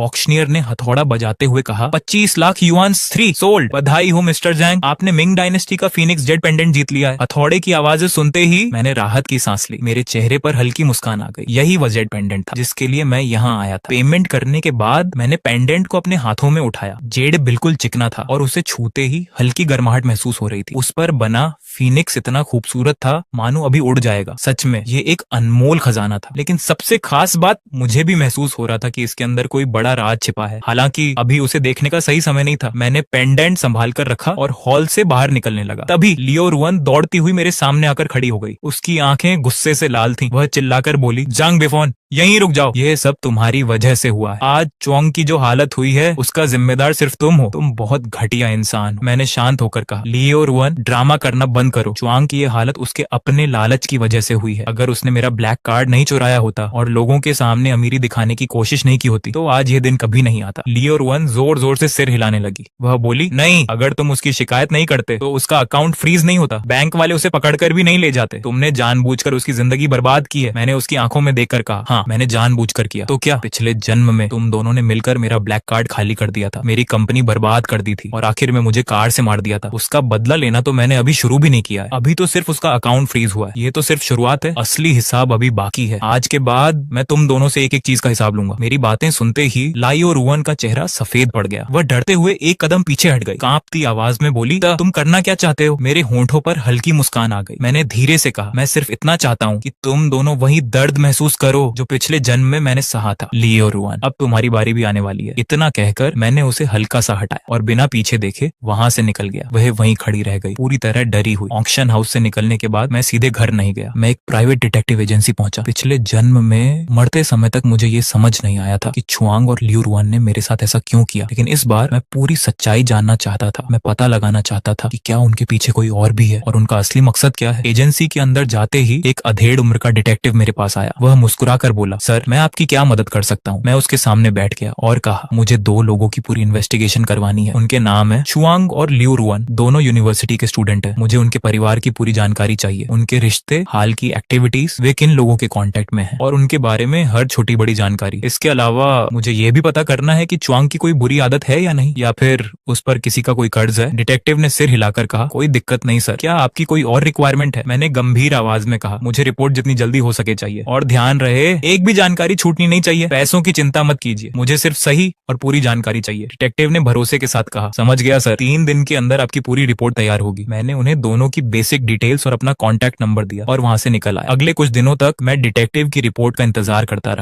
ऑक्शनियर ने हथौड़ा बजाते हुए कहा, 25 लाख युआन 3 सोल्ड। बधाई हो मिस्टर जैंग, आपने मिंग डायनेस्टी का फीनिक्स जेड पेंडेंट जीत लिया है। हथौड़े की आवाजें सुनते ही मैंने राहत की सांस ली। मेरे चेहरे पर हल्की मुस्कान आ गई। यही वह जेड पेंडेंट था जिसके लिए मैं यहाँ आया था। पेमेंट करने के बाद मैंने पेंडेंट को अपने हाथों में उठाया। जेड बिल्कुल चिकना था और उसे छूते ही हल्की गर्माहट महसूस हो रही थी। उस पर बना फीनिक्स इतना खूबसूरत था मानो अभी उड़ जाएगा। सच में ये एक अनमोल खजाना था। लेकिन सबसे खास बात मुझे भी महसूस हो रहा था कि इसके अंदर कोई बड़ा राज छिपा है। हालांकि अभी उसे देखने का सही समय नहीं था। मैंने पेंडेंट संभाल कर रखा और हॉल से बाहर निकलने लगा। तभी लियो रुअन दौड़ती हुई मेरे सामने आकर खड़ी हो गई। उसकी आंखें गुस्से से लाल थीं। वह चिल्लाकर बोली, जांग बेफोन, यहीं रुक जाओ। ये सब तुम्हारी वजह से हुआ है। आज चुआंग की जो हालत हुई है उसका जिम्मेदार सिर्फ तुम हो। तुम बहुत घटिया इंसान हो। मैंने शांत होकर कहा, लियो रुअन, ड्रामा करना बंद करो। चुआंग की ये हालत उसके अपने लालच की वजह से हुई है। अगर उसने मेरा ब्लैक कार्ड नहीं चुराया होता और लोगों के सामने अमीरी दिखाने की कोशिश नहीं की होती तो आज ये दिन कभी नहीं आता। लियो रुअन जोर जोर से सिर हिलाने लगी। वह बोली, नहीं, अगर तुम उसकी शिकायत नहीं करते तो उसका अकाउंट फ्रीज नहीं होता। बैंक वाले उसे पकड़कर भी नहीं ले जाते। तुमने जानबूझकर उसकी जिंदगी बर्बाद की है। मैंने उसकी आंखों में देखकर कहा, हाँ, मैंने जानबूझकर किया। तो क्या पिछले जन्म में तुम दोनों ने मिलकर मेरा ब्लैक कार्ड खाली कर दिया था, मेरी कंपनी बर्बाद कर दी थी और आखिर में मुझे कार से मार दिया था। उसका बदला लेना तो मैंने अभी शुरू भी नहीं किया है। अभी तो सिर्फ उसका अकाउंट फ्रीज हुआ है। ये तो सिर्फ शुरुआत है। असली हिसाब अभी बाकी है। आज के बाद मैं तुम दोनों से एक एक चीज का हिसाब लूंगा। मेरी बातें सुनते ही लाइयो रुअन का चेहरा सफेद पड़ गया। वह डरते हुए एक कदम पीछे हट गई। कांपती आवाज में बोली, तुम करना क्या चाहते हो? मेरे होंठों पर हल्की मुस्कान आ गई। मैंने धीरे से कहा, मैं सिर्फ इतना चाहता हूँ कि तुम दोनों वही दर्द महसूस करो जो पिछले जन्म में मैंने सहा था। लियो रुअन, अब तुम्हारी बारी भी आने वाली है। इतना कहकर मैंने उसे हल्का सा हटाया और बिना पीछे देखे वहां से निकल गया। वह वहीं खड़ी रह गई, पूरी तरह डरी हुई। ऑक्शन हाउस से निकलने के बाद मैं सीधे घर नहीं गया। मैं एक प्राइवेट डिटेक्टिव एजेंसी पहुंचा। पिछले जन्म में मरते समय तक मुझे ये समझ नहीं आया था कि चुआंग और लियो रुअन ने मेरे साथ ऐसा क्यों किया, लेकिन इस बार मैं पूरी सच्चाई जानना चाहता था। मैं पता लगाना चाहता था कि क्या उनके पीछे कोई और भी है और उनका असली मकसद क्या है। एजेंसी के अंदर जाते ही एक अधेड़ उम्र का डिटेक्टिव मेरे पास आया। वह मुस्कुरा कर बोला, सर, मैं आपकी क्या मदद कर सकता हूँ? मैं उसके सामने बैठ गया और कहा, मुझे 2 लोगों की पूरी इन्वेस्टिगेशन करवानी है। उनके नाम है चुआंग और लियो रुअन। दोनों यूनिवर्सिटी के स्टूडेंट हैं। मुझे उनके परिवार की पूरी जानकारी चाहिए, उनके रिश्ते, हाल की एक्टिविटीज, वे किन लोगों के कांटेक्ट में हैं और उनके बारे में हर छोटी बड़ी जानकारी। इसके अलावा मुझे ये भी पता करना है कि चुआंग की कोई बुरी आदत है या नहीं, या फिर उस पर किसी का कोई कर्ज है। डिटेक्टिव ने सिर हिलाकर कहा, कोई दिक्कत नहीं सर। क्या आपकी कोई और रिक्वायरमेंट है? मैंने गंभीर आवाज में कहा, मुझे रिपोर्ट जितनी जल्दी हो सके चाहिए और ध्यान रहे एक भी जानकारी छूटनी नहीं चाहिए। पैसों की चिंता मत कीजिए, मुझे सिर्फ सही और पूरी जानकारी चाहिए। डिटेक्टिव ने भरोसे के साथ कहा, समझ गया सर, 3 दिन के अंदर आपकी पूरी रिपोर्ट तैयार होगी। मैंने उन्हें दोनों की बेसिक डिटेल्स और अपना कॉन्टैक्ट नंबर दिया और वहां से निकल आया। अगले कुछ दिनों तक मैं डिटेक्टिव की रिपोर्ट का इंतजार करता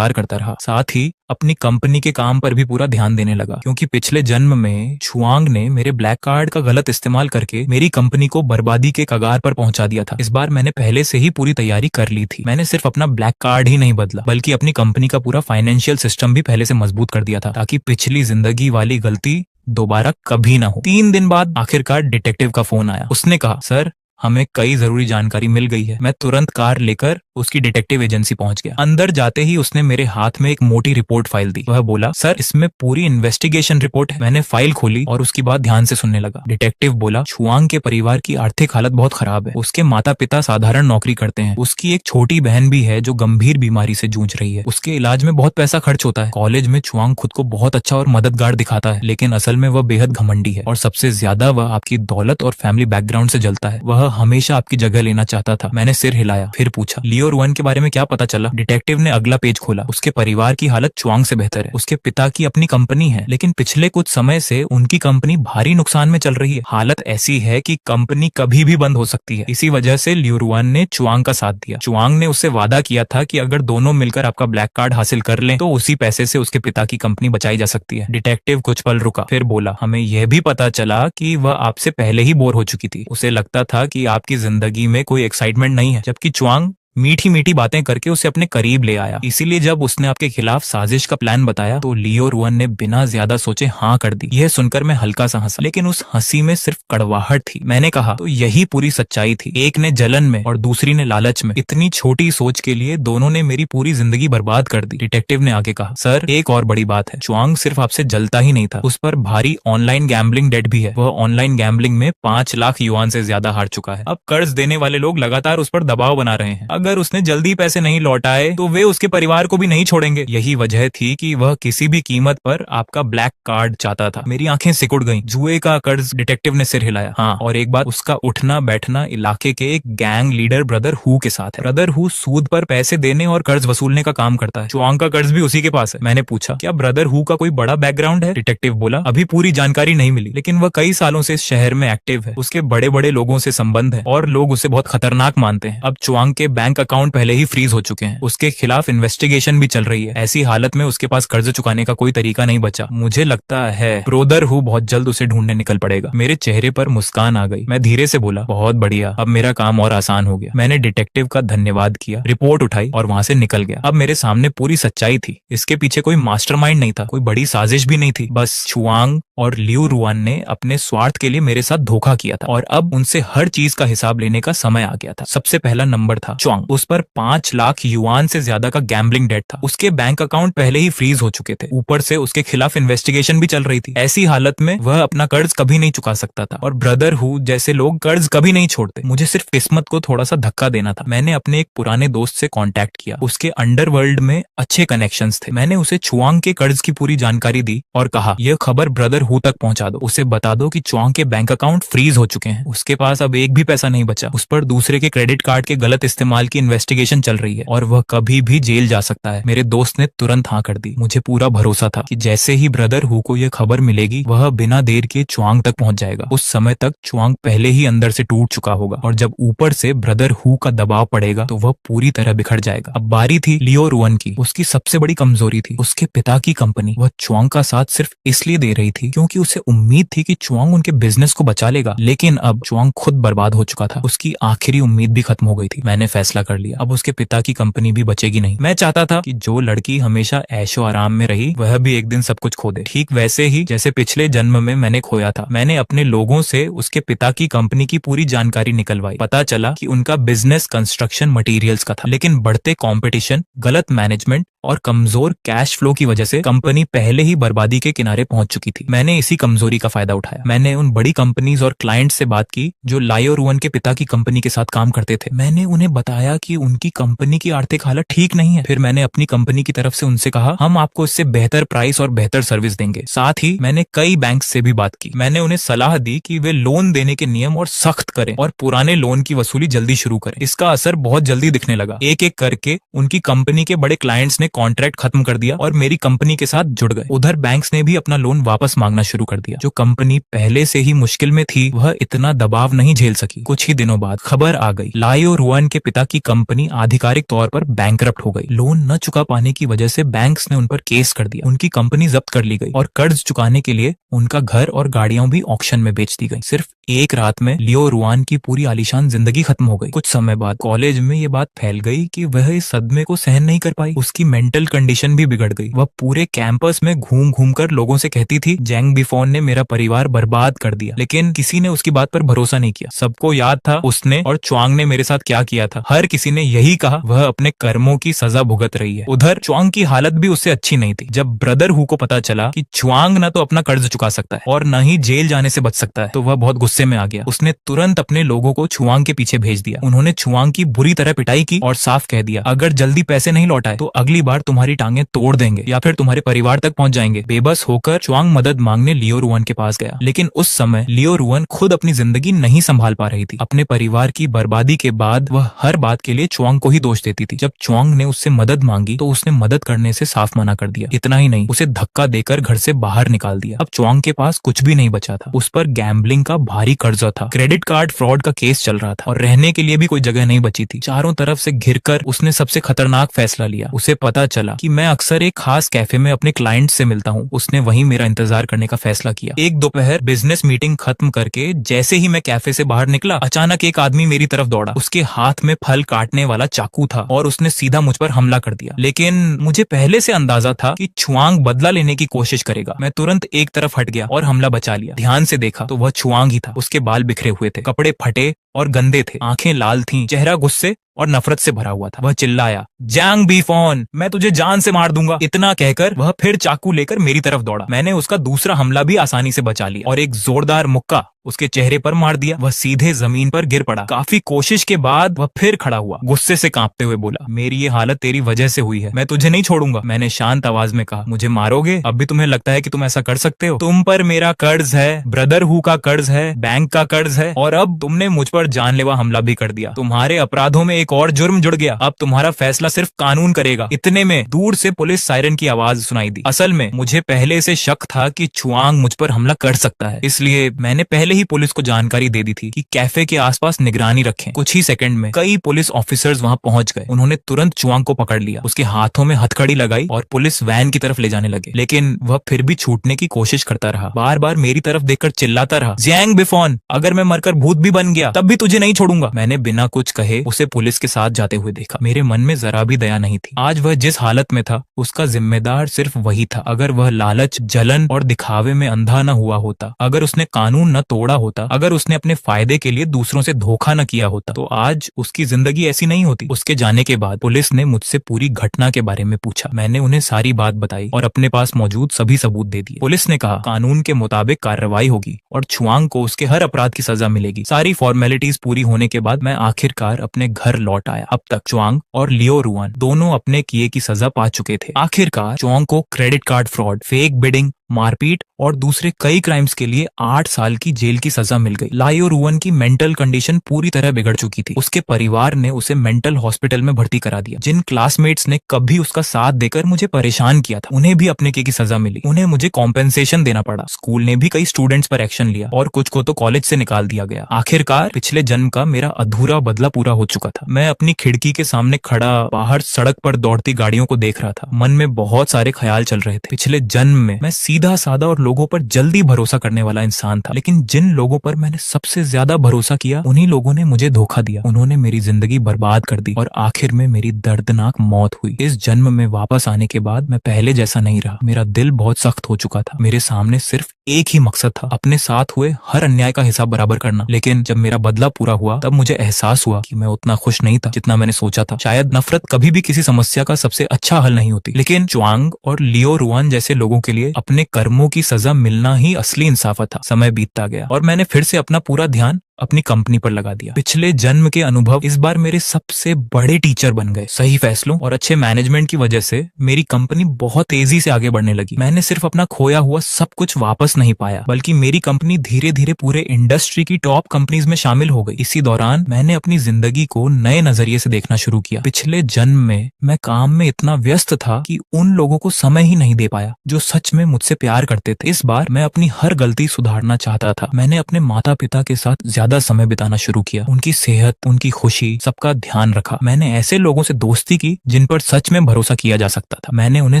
रहा। साथ ही अपनी कंपनी के काम पर भी पूरा ध्यान देने लगा, क्योंकि पिछले जन्म में चुआंग ने मेरे ब्लैक कार्ड का गलत इस्तेमाल करके मेरी कंपनी को बर्बादी के कगार पर पहुंचा दिया था। इस बार मैंने पहले से ही पूरी तैयारी कर ली थी। मैंने सिर्फ अपना ब्लैक कार्ड ही नहीं बदला, बल्कि अपनी कंपनी का पूरा फाइनेंशियल सिस्टम भी पहले से मजबूत कर दिया था, ताकि पिछली जिंदगी वाली गलती दोबारा कभी ना हो। 3 दिन बाद आखिरकार डिटेक्टिव का फोन आया। उसने कहा, सर, हमें कई जरूरी जानकारी मिल गई है। मैं तुरंत कार लेकर उसकी डिटेक्टिव एजेंसी पहुंच गया। अंदर जाते ही उसने मेरे हाथ में एक मोटी रिपोर्ट फाइल दी। वह बोला, सर, इसमें पूरी इन्वेस्टिगेशन रिपोर्ट है। मैंने फाइल खोली और उसकी बात ध्यान से सुनने लगा। डिटेक्टिव बोला, चुआंग के परिवार की आर्थिक हालत बहुत खराब है। उसके माता पिता साधारण नौकरी करते हैं। उसकी एक छोटी बहन भी है जो गंभीर बीमारी से जूझ रही है। उसके इलाज में बहुत पैसा खर्च होता है। कॉलेज में चुआंग खुद को बहुत अच्छा और मददगार दिखाता है, लेकिन असल में वह बेहद घमंडी है और सबसे ज्यादा वह आपकी दौलत और फैमिली बैकग्राउंड से जलता है। वह वह हमेशा आपकी जगह लेना चाहता था। मैंने सिर हिलाया, फिर पूछा, लियो रुआन के बारे में क्या पता चला? डिटेक्टिव ने अगला पेज खोला। उसके परिवार की हालत चुआंग से बेहतर है। उसके पिता की अपनी कंपनी है, लेकिन पिछले कुछ समय से उनकी कंपनी भारी नुकसान में चल रही है। हालत ऐसी है कि कंपनी कभी भी बंद हो सकती है। इसी वजह से लियो रुआन ने चुआंग का साथ दिया। चुआंग ने उससे वादा किया था कि अगर दोनों मिलकर आपका ब्लैक कार्ड हासिल कर लें तो उसी पैसे से उसके पिता की कंपनी बचाई जा सकती है। डिटेक्टिव कुछ पल रुका, फिर बोला, हमें यह भी पता चला कि वह आपसे पहले ही बोर हो चुकी थी। उसे लगता था कि आपकी जिंदगी में कोई एक्साइटमेंट नहीं है, जबकि चुआंग मीठी मीठी बातें करके उसे अपने करीब ले आया। इसीलिए जब उसने आपके खिलाफ साजिश का प्लान बताया तो लियो रुआन ने बिना ज्यादा सोचे हाँ कर दी। यह सुनकर मैं हल्का सा हंसा, लेकिन उस हंसी में सिर्फ कड़वाहट थी। मैंने कहा, तो यही पूरी सच्चाई थी। एक ने जलन में और दूसरी ने लालच में। इतनी छोटी सोच के लिए दोनों ने मेरी पूरी जिंदगी बर्बाद कर दी। डिटेक्टिव ने आगे कहा, सर एक और बड़ी बात है, चुआंग सिर्फ आपसे जलता ही नहीं था, उस पर भारी ऑनलाइन गैम्बलिंग डेट भी है। वह ऑनलाइन गैम्बलिंग में 5 लाख युआन से ज्यादा हार चुका है। अब कर्ज देने वाले लोग लगातार उस पर दबाव बना रहे हैं। अगर उसने जल्दी पैसे नहीं लौटाए तो वे उसके परिवार को भी नहीं छोड़ेंगे। यही वजह थी कि वह किसी भी कीमत पर आपका ब्लैक कार्ड चाहता था। मेरी आंखें सिकुड़ गईं। जुए का कर्ज? डिटेक्टिव ने सिर हिलाया। हाँ, और एक बात, उसका उठना बैठना इलाके के एक गैंग लीडर ब्रदर हु के साथ है। ब्रदर हु सूद पर पैसे देने और कर्ज वसूलने का काम करता है। चुआंग का कर्ज भी उसी के पास है। मैंने पूछा, क्या ब्रदर हु का कोई बड़ा बैकग्राउंड है? डिटेक्टिव बोला, अभी पूरी जानकारी नहीं मिली, लेकिन वह कई सालों से इस शहर में एक्टिव है। उसके बड़े बड़े लोगों से संबंध है और लोग उसे बहुत खतरनाक मानते हैं। अब चुआंग के बैंक अकाउंट पहले ही फ्रीज हो चुके हैं। उसके खिलाफ इन्वेस्टिगेशन भी चल रही है। ऐसी हालत में उसके पास कर्ज चुकाने का कोई तरीका नहीं बचा। मुझे लगता है ब्रोदर हु बहुत जल्द उसे ढूंढने निकल पड़ेगा। मेरे चेहरे पर मुस्कान आ गई। मैं धीरे से बोला, बहुत बढ़िया, अब मेरा काम और आसान हो गया। मैंने डिटेक्टिव का धन्यवाद किया, रिपोर्ट उठाई और वहां से निकल गया। अब मेरे सामने पूरी सच्चाई थी। इसके पीछे कोई मास्टरमाइंड नहीं था, कोई बड़ी साजिश भी नहीं थी। बस चुआंग और लियो रुआन ने अपने स्वार्थ के लिए मेरे साथ धोखा किया था और अब उनसे हर चीज का हिसाब लेने का समय आ गया था। सबसे पहला नंबर था चुआंग। उस पर 5 लाख युआन से ज्यादा का गैम्बलिंग डेट था। उसके बैंक अकाउंट पहले ही फ्रीज हो चुके थे। ऊपर से उसके खिलाफ इन्वेस्टिगेशन भी चल रही थी। ऐसी हालत में वह अपना कर्ज कभी नहीं चुका सकता था और ब्रदर हु जैसे लोग कर्ज कभी नहीं छोड़ते। मुझे सिर्फ किस्मत को थोड़ा सा धक्का देना था। मैंने अपने एक पुराने दोस्त से कांटेक्ट किया। उसके अंडरवर्ल्ड में अच्छे कनेक्शंस थे। मैंने उसे चुआंग के कर्ज की पूरी जानकारी दी और कहा, यह खबर ब्रदर हु तक पहुंचा दो। उसे बता दो कि चुआंग के बैंक अकाउंट फ्रीज हो चुके हैं। उसके पास अब एक भी पैसा नहीं बचा। उस पर दूसरे के क्रेडिट कार्ड के गलत इस्तेमाल की इन्वेस्टिगेशन चल रही है और वह कभी भी जेल जा सकता है। मेरे दोस्त ने तुरंत हाँ कर दी। मुझे पूरा भरोसा था कि जैसे ही ब्रदर हु को यह खबर मिलेगी वह बिना देर के चुआंग तक पहुंच जाएगा। उस समय तक चुआंग पहले ही अंदर से टूट चुका होगा और जब ऊपर से ब्रदर हु का दबाव पड़ेगा तो वह पूरी तरह बिखर जाएगा। अब बारी थी लियो रुआन की। उसकी सबसे बड़ी कमजोरी थी उसके पिता की कंपनी। वह चुआंग का साथ सिर्फ इसलिए दे रही थी क्योंकि उसे उम्मीद थी कि चुआंग उनके बिजनेस को बचा लेगा, लेकिन अब चुआंग खुद बर्बाद हो चुका था। उसकी आखिरी उम्मीद भी खत्म हो गई थी। मैंने फैसला कर लिया, अब उसके पिता की कंपनी भी बचेगी नहीं। मैं चाहता था कि जो लड़की हमेशा ऐशो आराम में रही वह भी एक दिन सब कुछ खो दे, ठीक वैसे ही जैसे पिछले जन्म में मैंने खोया था। मैंने अपने लोगों से उसके पिता की कंपनी की पूरी जानकारी निकलवाई। पता चला कि उनका बिजनेस कंस्ट्रक्शन मटेरियल्स का था, लेकिन बढ़ते कंपटीशन, गलत मैनेजमेंट और कमजोर कैश फ्लो की वजह से कंपनी पहले ही बर्बादी के किनारे पहुंच चुकी थी। मैंने इसी कमजोरी का फायदा उठाया। मैंने उन बड़ी कंपनीज और क्लाइंट से बात की जो लायो रुआन के पिता की कंपनी के साथ काम करते थे। मैंने उन्हें बताया कि उनकी कंपनी की आर्थिक हालत ठीक नहीं है। फिर मैंने अपनी कंपनी की तरफ से उनसे कहा, हम आपको इससे बेहतर प्राइस और बेहतर सर्विस देंगे। साथ ही मैंने कई बैंक से भी बात की। मैंने उन्हें सलाह दी कि वे लोन देने के नियम और सख्त करें और पुराने लोन की वसूली जल्दी शुरू करें। इसका असर बहुत जल्दी दिखने लगा। एक एक करके उनकी कंपनी के बड़े क्लाइंट्स ने कॉन्ट्रैक्ट खत्म कर दिया और मेरी कंपनी के साथ जुड़ गए। उधर बैंक्स ने भी अपना लोन वापस मांगना शुरू कर दिया। जो कंपनी पहले से ही मुश्किल में थी वह इतना दबाव नहीं झेल सकी। कुछ ही दिनों बाद खबर आ गई, लायो रुआन के पिता की कंपनी आधिकारिक तौर पर बैंकरप्ट हो गई। लोन न चुका पाने की वजह से बैंक्स ने उन पर केस कर दिया। उनकी कंपनी जब्त कर ली गई और कर्ज चुकाने के लिए उनका घर और गाड़ियां भी ऑक्शन में बेच दी गई। सिर्फ एक रात में लियो रुआन की पूरी आलीशान जिंदगी खत्म हो गई। कुछ समय बाद कॉलेज में ये बात फैल गई कि वह इस सदमे को सहन नहीं कर पाई। उसकी मेंटल कंडीशन भी बिगड़ गई। वह पूरे कैंपस में घूम घूम कर लोगों से कहती थी, जैंग बिफोन ने मेरा परिवार बर्बाद कर दिया। लेकिन किसी ने उसकी बात पर भरोसा नहीं किया। सबको याद था उसने और चुआंग ने मेरे साथ क्या किया था। हर किसी ने यही कहा, वह अपने कर्मों की सजा भुगत रही है। उधर चुआंग की हालत भी उससे अच्छी नहीं थी। जब ब्रदर हु को पता चला कि चुआंग न तो अपना कर्ज चुका सकता है और न ही जेल जाने से बच सकता है तो वह बहुत गुस्से में आ गया। उसने तुरंत अपने लोगों को चुआंग के पीछे भेज दिया। उन्होंने चुआंग की बुरी तरह पिटाई की और साफ कह दिया, अगर जल्दी पैसे नहीं लौटाए तो अगली बार तुम्हारी टांगें तोड़ देंगे या फिर तुम्हारे परिवार तक पहुंच जाएंगे। बेबस होकर चुआंग मदद मांगने लियो रुआन के पास गया, लेकिन उस समय लियो रुआन खुद अपनी जिंदगी नहीं संभाल पा रही थी। अपने परिवार की बर्बादी के बाद वह हर बात के लिए चुआंग को ही दोष देती थी। जब चुआंग ने उससे मदद मांगी तो उसने मदद करने से साफ मना कर दिया। इतना ही नहीं, उसे धक्का देकर घर से बाहर निकाल दिया। अब चुआंग के पास कुछ भी नहीं बचा था। उस पर गैम्बलिंग का भारी कर्जा था, क्रेडिट कार्ड फ्रॉड का केस चल रहा था और रहने के लिए भी कोई जगह नहीं बची थी। चारों तरफ से घिरकर उसने सबसे खतरनाक फैसला लिया। उसे पता चला कि मैं अक्सर एक खास कैफे में अपने क्लाइंट से मिलता हूँ। उसने वहीं मेरा इंतजार करने का फैसला किया। एक दोपहर बिजनेस मीटिंग खत्म करके जैसे ही मैं कैफे से बाहर निकला, अचानक एक आदमी मेरी तरफ दौड़ा। उसके हाथ में फल काटने वाला चाकू था और उसने सीधा मुझ पर हमला कर दिया। लेकिन मुझे पहले से अंदाजा था कि छुआंग बदला लेने की कोशिश करेगा। मैं तुरंत एक तरफ हट गया और हमला बचा लिया। ध्यान से देखा तो वह छुआंग ही था। उसके बाल बिखरे हुए थे, कपड़े फटे और गंदे थे, आंखें लाल थीं, चेहरा गुस्से और नफरत से भरा हुआ था। वह चिल्लाया, जैंग बीफोन, मैं तुझे जान से मार दूंगा। इतना कहकर वह फिर चाकू लेकर मेरी तरफ दौड़ा। मैंने उसका दूसरा हमला भी आसानी से बचा लिया और एक जोरदार मुक्का उसके चेहरे पर मार दिया। वह सीधे जमीन पर गिर पड़ा। काफी कोशिश के बाद वह फिर खड़ा हुआ, गुस्से से कांपते हुए बोला, मेरी ये हालत तेरी वजह से हुई है, मैं तुझे नहीं छोड़ूंगा। मैंने शांत आवाज में कहा, मुझे मारोगे? अब भी तुम्हें लगता है कि तुम ऐसा कर सकते हो? तुम पर मेरा कर्ज है, ब्रदरहुड का कर्ज है, बैंक का कर्ज है और अब तुमने मुझ पर जानलेवा हमला भी कर दिया। तुम्हारे अपराधों में एक और जुर्म जुड़ गया। अब तुम्हारा फैसला सिर्फ कानून करेगा। इतने में दूर से पुलिस सायरन की आवाज सुनाई दी। असल में मुझे पहले से शक था कि छुआंग मुझ पर हमला कर सकता है, इसलिए मैंने पहले ही पुलिस को जानकारी दे दी थी कि कैफे के आसपास निगरानी रखें। कुछ ही सेकंड में कई पुलिस ऑफिसर्स वहां पहुंच गए। उन्होंने तुरंत छुआंग को पकड़ लिया, उसके हाथों में हथकड़ी लगाई और पुलिस वैन की तरफ ले जाने लगे। लेकिन वह फिर भी छूटने की कोशिश करता रहा, बार बार मेरी तरफ देखकर चिल्लाता रहा, जैंग बिफोन, अगर मैं मरकर भूत भी बन गया तब भी तुझे नहीं छोड़ूंगा। मैंने बिना कुछ कहे उसे पुलिस के साथ जाते हुए देखा। मेरे मन में जरा भी दया नहीं थी। आज वह जिस हालत में था उसका जिम्मेदार सिर्फ वही था। अगर वह लालच, जलन और दिखावे में अंधा न हुआ होता, अगर उसने कानून न तोड़ा होता, अगर उसने अपने फायदे के लिए दूसरों से धोखा न किया होता, तो आज उसकी जिंदगी ऐसी नहीं होती। उसके जाने के बाद पुलिस ने मुझसे पूरी घटना के बारे में पूछा। मैंने उन्हें सारी बात बताई और अपने पास मौजूद सभी सबूत दे दिए। पुलिस ने कहा, कानून के मुताबिक कार्रवाई होगी और छुआंग को उसके हर अपराध की सजा मिलेगी। सारी फॉर्मेलिटीज पूरी होने के बाद मैं आखिरकार अपने घर लौट आया। अब तक चुआंग और लियो रुआन दोनों अपने किए की सजा पा चुके थे। आखिरकार चुआंग को credit card fraud, fake bidding, मारपीट और दूसरे कई क्राइम्स के लिए 8 साल की जेल की सजा मिल गई। लियो रुआन की मेंटल कंडीशन पूरी तरह बिगड़ चुकी थी। उसके परिवार ने उसे मेंटल हॉस्पिटल में भर्ती करा दिया। जिन क्लासमेट्स ने कभी उसका साथ देकर मुझे परेशान किया था, उन्हें भी अपने की सजा मिली। उन्हें मुझे कॉम्पेंसेशन देना पड़ा। स्कूल ने भी कई स्टूडेंट्स पर एक्शन लिया और कुछ को तो कॉलेज से निकाल दिया गया। आखिरकार पिछले जन्म का मेरा अधूरा बदला पूरा हो चुका था। मैं अपनी खिड़की के सामने खड़ा बाहर सड़क पर दौड़ती गाड़ियों को देख रहा था। मन में बहुत सारे ख्याल चल रहे थे। पिछले जन्म में मैं सीधा साधा और लोगों पर जल्दी भरोसा करने वाला इंसान था, लेकिन जिन लोगों पर मैंने सबसे ज्यादा भरोसा किया, उन्हीं लोगों ने मुझे धोखा दिया। उन्होंने मेरी जिंदगी बर्बाद कर दी और आखिर में मेरी दर्दनाक मौत हुई। इस जन्म में वापस आने के बाद मैं पहले जैसा नहीं रहा। मेरा दिल बहुत सख्त हो चुका था। मेरे सामने सिर्फ एक ही मकसद था, अपने साथ हुए हर अन्याय का हिसाब बराबर करना। लेकिन जब मेरा बदला पूरा हुआ तब मुझे एहसास हुआ कि मैं उतना खुश नहीं था जितना मैंने सोचा था। शायद नफरत कभी भी किसी समस्या का सबसे अच्छा हल नहीं होती, लेकिन चुआंग और लियो रुआन जैसे लोगों के लिए अपने कर्मों की सजा मिलना ही असली इंसाफ था। समय बीतता गया और मैंने फिर से अपना पूरा ध्यान अपनी कंपनी पर लगा दिया। पिछले जन्म के अनुभव इस बार मेरे सबसे बड़े टीचर बन गए। सही फैसलों और अच्छे मैनेजमेंट की वजह से मेरी कंपनी बहुत तेजी से आगे बढ़ने लगी। मैंने सिर्फ अपना खोया हुआ सब कुछ वापस नहीं पाया, बल्कि मेरी कंपनी धीरे धीरे पूरे इंडस्ट्री की टॉप कंपनीज में शामिल हो गई। इसी दौरान मैंने अपनी जिंदगी को नए नजरिए से देखना शुरू किया। पिछले जन्म में मैं काम में इतना व्यस्त था कि उन लोगों को समय ही नहीं दे पाया जो सच में मुझसे प्यार करते थे। इस बार मैं अपनी हर गलती सुधारना चाहता था। मैंने अपने माता पिता के साथ ज्यादा समय बिताना शुरू किया। उनकी सेहत, उनकी खुशी, सबका ध्यान रखा। मैंने ऐसे लोगों से दोस्ती की जिन पर सच में भरोसा किया जा सकता था। मैंने उन्हें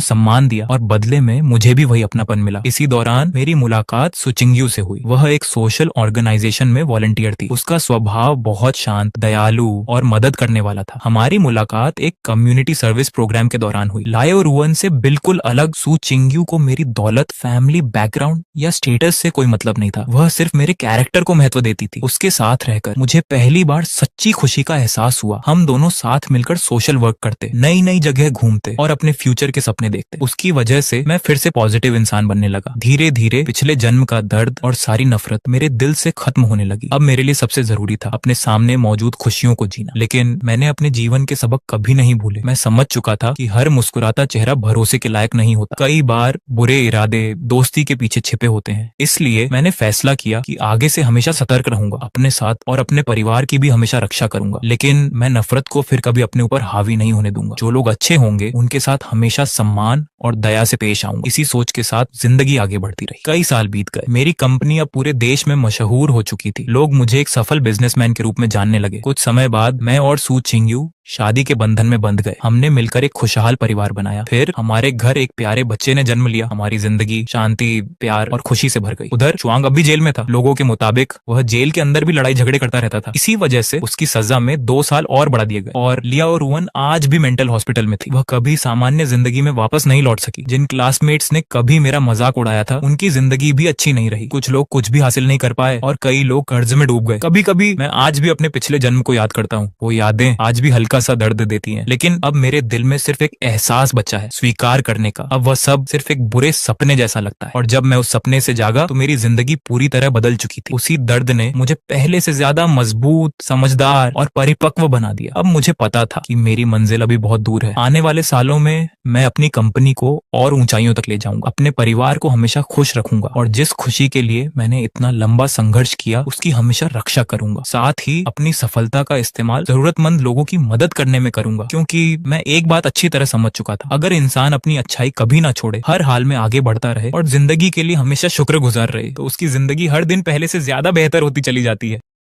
सम्मान दिया और बदले में मुझे भी वही अपनापन मिला। इसी दौरान मेरी मुलाकात सुचिंग्यू से हुई। वह एक सोशल ऑर्गेनाइजेशन में वॉलंटियर थी। उसका स्वभाव बहुत शांत, दयालु और मदद करने वाला था। हमारी मुलाकात एक कम्युनिटी सर्विस प्रोग्राम के दौरान हुई। लियो रुआन से बिल्कुल अलग सुचिंग्यू को मेरी दौलत, फैमिली बैकग्राउंड या स्टेटस से कोई मतलब नहीं था। वह सिर्फ मेरे कैरेक्टर को महत्व देती थी। उसके साथ रहकर मुझे पहली बार सच्ची खुशी का एहसास हुआ। हम दोनों साथ मिलकर सोशल वर्क करते, नई नई जगह घूमते और अपने फ्यूचर के सपने देखते। उसकी वजह से मैं फिर से पॉजिटिव इंसान बनने लगा। धीरे धीरे पिछले जन्म का दर्द और सारी नफरत मेरे दिल से खत्म होने लगी। अब मेरे लिए सबसे जरूरी था अपने सामने मौजूद खुशियों को जीना। लेकिन मैंने अपने जीवन के सबक कभी नहीं भूले। मैं समझ चुका था कि हर मुस्कुराता चेहरा भरोसे के लायक नहीं होता। कई बार बुरे इरादे दोस्ती के पीछे छिपे होते हैं। इसलिए मैंने फैसला किया कि आगे से हमेशा सतर्क रहूंगा, अपने साथ और अपने परिवार की भी हमेशा रक्षा करूंगा। लेकिन मैं नफरत को फिर कभी अपने ऊपर हावी नहीं होने दूंगा। जो लोग अच्छे होंगे उनके साथ हमेशा सम्मान और दया से पेश आऊंगा। इसी सोच के साथ जिंदगी आगे बढ़ती रही। कई साल बीत गए। मेरी कंपनी अब पूरे देश में मशहूर हो चुकी थी। लोग मुझे एक सफल बिजनेसमैन के रूप में जानने लगे। कुछ समय बाद मैं और सू चिंगयू शादी के बंधन में बंध गए। हमने मिलकर एक खुशहाल परिवार बनाया। फिर हमारे घर एक प्यारे बच्चे ने जन्म लिया। हमारी जिंदगी शांति, प्यार और खुशी से भर गई। उधर चुआंग अब भी जेल में था। लोगों के मुताबिक वह जेल के अंदर भी लड़ाई झगड़े करता रहता था। इसी वजह से उसकी सजा में 2 साल और बढ़ा दिए गए। और लिया और रुवन आज भी मेंटल हॉस्पिटल में थी। वह कभी सामान्य जिंदगी में वापस नहीं लौट सकी। जिन क्लासमेट्स ने कभी मेरा मजाक उड़ाया था उनकी जिंदगी भी अच्छी नहीं रही। कुछ लोग कुछ भी हासिल नहीं कर पाए और कई लोग कर्ज में डूब गए। कभी कभी मैं आज भी अपने पिछले जन्म को याद करता हूँ। वो यादें आज भी हल्का सा दर्द देती हैं। लेकिन अब मेरे दिल में सिर्फ एक एहसास बचा है, स्वीकार करने का। अब वह सब सिर्फ एक बुरे सपने जैसा लगता है। और जब मैं उस सपने से जागा तो मेरी जिंदगी पूरी तरह बदल चुकी थी। उसी दर्द ने मुझे पहले से ज्यादा मजबूत, समझदार और परिपक्व बना दिया। अब मुझे पता था कि मेरी मंजिल अभी बहुत दूर है। आने वाले सालों में मैं अपनी कंपनी को और ऊंचाइयों तक ले जाऊंगा। अपने परिवार को हमेशा खुश रखूंगा और जिस खुशी के लिए मैंने इतना लंबा संघर्ष किया उसकी हमेशा रक्षा करूंगा। साथ ही अपनी सफलता का इस्तेमाल जरूरतमंद लोगों की मदद करने में करूंगा। क्योंकि मैं एक बात अच्छी तरह समझ चुका था, अगर इंसान अपनी अच्छाई कभी ना छोड़े, हर हाल में आगे बढ़ता रहे और जिंदगी के लिए हमेशा शुक्रगुजार रहे, तो उसकी जिंदगी हर दिन पहले से ज्यादा बेहतर होती चली जाती है।